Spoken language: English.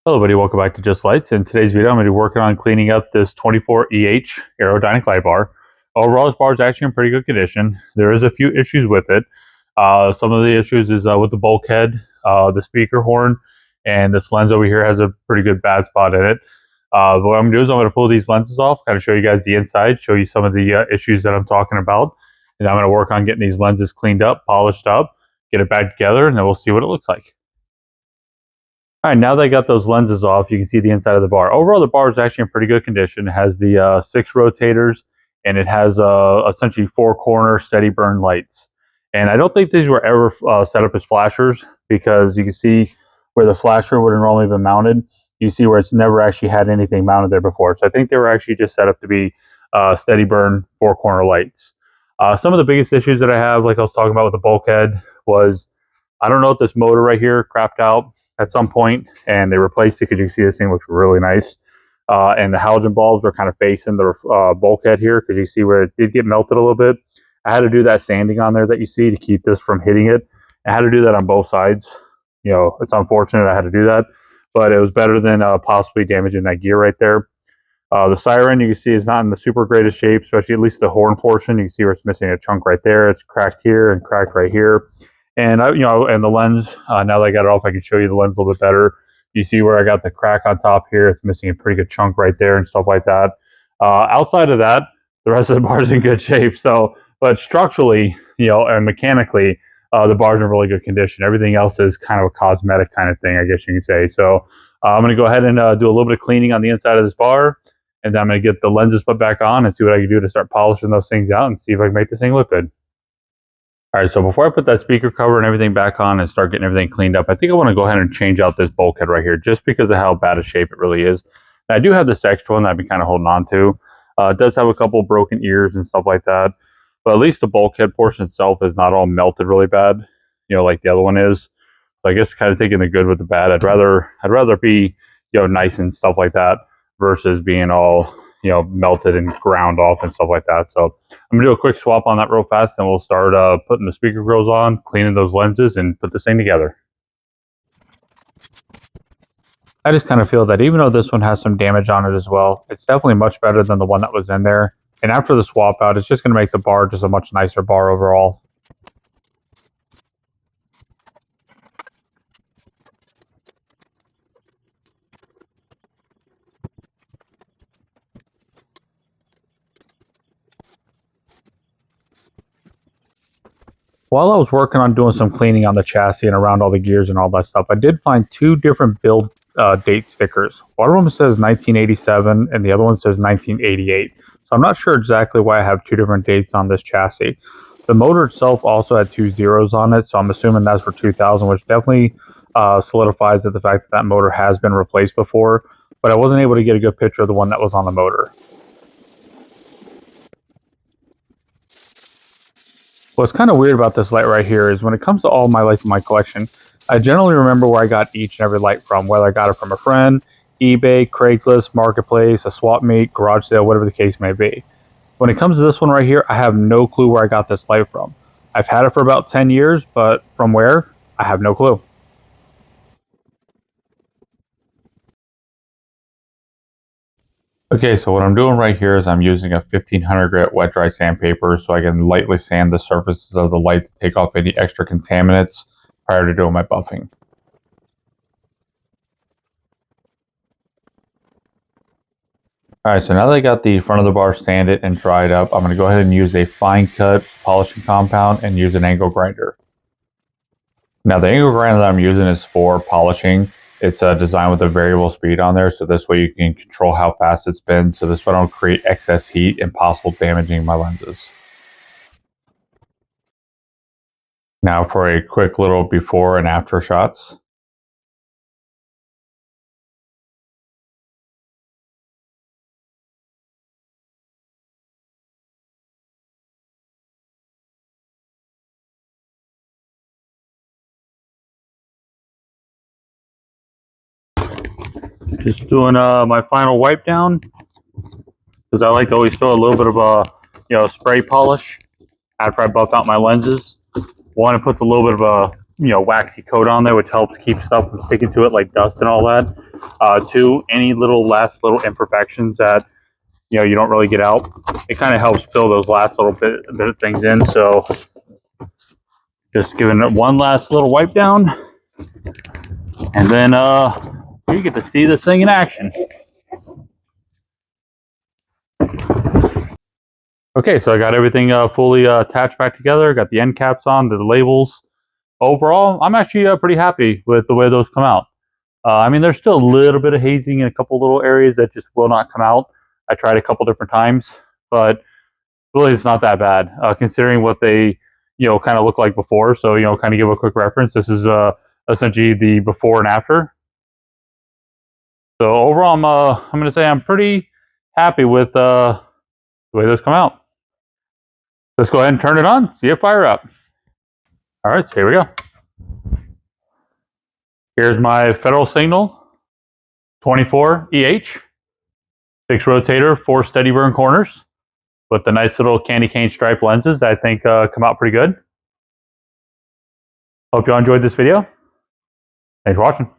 Hello everybody, welcome back to Just Lights. In today's video, I'm going to be working on cleaning up this 24EH Aerodynic light bar. Overall, this bar is actually in pretty good condition. There is a few issues with it. Some of the issues is with the bulkhead, the speaker horn, and this lens over here has a pretty good bad spot in it. What I'm going to do is I'm going to pull these lenses off, kind of show you guys the inside, show you some of the issues that I'm talking about. And I'm going to work on getting these lenses cleaned up, polished up, get it back together, and then we'll see what it looks like. All right, now that I got those lenses off, you can see the inside of the bar. Overall, the bar is actually in pretty good condition. It has the 6 rotators, and it has essentially 4-corner steady burn lights. And I don't think these were ever set up as flashers, because you can see where the flasher would have normally been mounted. You see where it's never actually had anything mounted there before. So I think they were actually just set up to be steady burn 4-corner lights. Some of the biggest issues that I have, like I was talking about with the bulkhead, was I don't know if this motor right here crapped out at some point, and they replaced it because you can see this thing looks really nice. And the halogen bulbs are kind of facing the bulkhead here, because you see where it did get melted a little bit. I had to do that sanding on there that you see to keep this from hitting it. I had to do that on both sides. You know, it's unfortunate I had to do that, but it was better than possibly damaging that gear right there. The siren, you can see, is not in the super greatest shape, especially at least the horn portion. You can see where it's missing a chunk right there. It's cracked here and cracked right here. And and the lens, now that I got it off, I can show you the lens a little bit better. You see where I got the crack on top here. It's missing a pretty good chunk right there and stuff like that. Outside of that, the rest of the bar is in good shape. So, but structurally, and mechanically, the bar's in really good condition. Everything else is kind of a cosmetic kind of thing, I guess you can say. So I'm going to go ahead and do a little bit of cleaning on the inside of this bar. And then I'm going to get the lenses put back on and see what I can do to start polishing those things out and see if I can make this thing look good. All right, so before I put that speaker cover and everything back on and start getting everything cleaned up, I think I want to go ahead and change out this bulkhead right here, just because of how bad a shape it really is. And I do have this extra one that I've been kind of holding on to. It does have a couple broken ears and stuff like that, but at least the bulkhead portion itself is not all melted really bad, like the other one is. So I guess kind of taking the good with the bad. I'd rather be, nice and stuff like that versus being all, melted and ground off and stuff like that. So I'm gonna do a quick swap on that real fast, and we'll start putting the speaker grills on, cleaning those lenses, and put this thing together. I just kind of feel that even though this one has some damage on it as well, it's definitely much better than the one that was in there. And after the swap out, it's just going to make the bar just a much nicer bar overall. While I was working on doing some cleaning on the chassis and around all the gears and all that stuff, I did find 2 different build date stickers. One of them says 1987 and the other one says 1988. So I'm not sure exactly why I have 2 different dates on this chassis. The motor itself also had 2 zeros on it, so I'm assuming that's for 2000, which definitely solidifies that the fact that motor has been replaced before, but I wasn't able to get a good picture of the one that was on the motor. What's kind of weird about this light right here is when it comes to all my lights in my collection, I generally remember where I got each and every light from, whether I got it from a friend, eBay, Craigslist, Marketplace, a swap meet, garage sale, whatever the case may be. When it comes to this one right here, I have no clue where I got this light from. I've had it for about 10 years, but from where, I have no clue. Okay, so what I'm doing right here is I'm using a 1500 grit wet dry sandpaper so I can lightly sand the surfaces of the light to take off any extra contaminants prior to doing my buffing. Alright, so now that I got the front of the bar sanded and dried up, I'm going to go ahead and use a fine cut polishing compound and use an angle grinder. Now the angle grinder that I'm using is for polishing. It's designed with a variable speed on there, so this way you can control how fast it spins, so this way I don't create excess heat and possible damaging my lenses. Now for a quick little before and after shots. Just doing my final wipe down, because I like to always throw a little bit of a spray polish after I buff out my lenses. One, it puts a little bit of a waxy coat on there, which helps keep stuff from sticking to it like dust and all that. to any last little imperfections that you don't really get out. It kind of helps fill those last little bit of things in. So just giving it one last little wipe down, and then you get to see this thing in action. Okay, so I got everything fully attached back together. Got the end caps on, the labels. Overall, I'm actually pretty happy with the way those come out. I mean, there's still a little bit of hazing in a couple little areas that just will not come out. I tried a couple different times, but really it's not that bad considering what they kind of look like before. So kind of give a quick reference. This is essentially the before and after. So overall, I'm going to say I'm pretty happy with the way those come out. Let's go ahead and turn it on, see it fire up. All right, so here we go. Here's my Federal Signal 24 EH, 6 rotator, 4 steady burn corners with the nice little candy cane stripe lenses that I think come out pretty good. Hope you all enjoyed this video. Thanks for watching.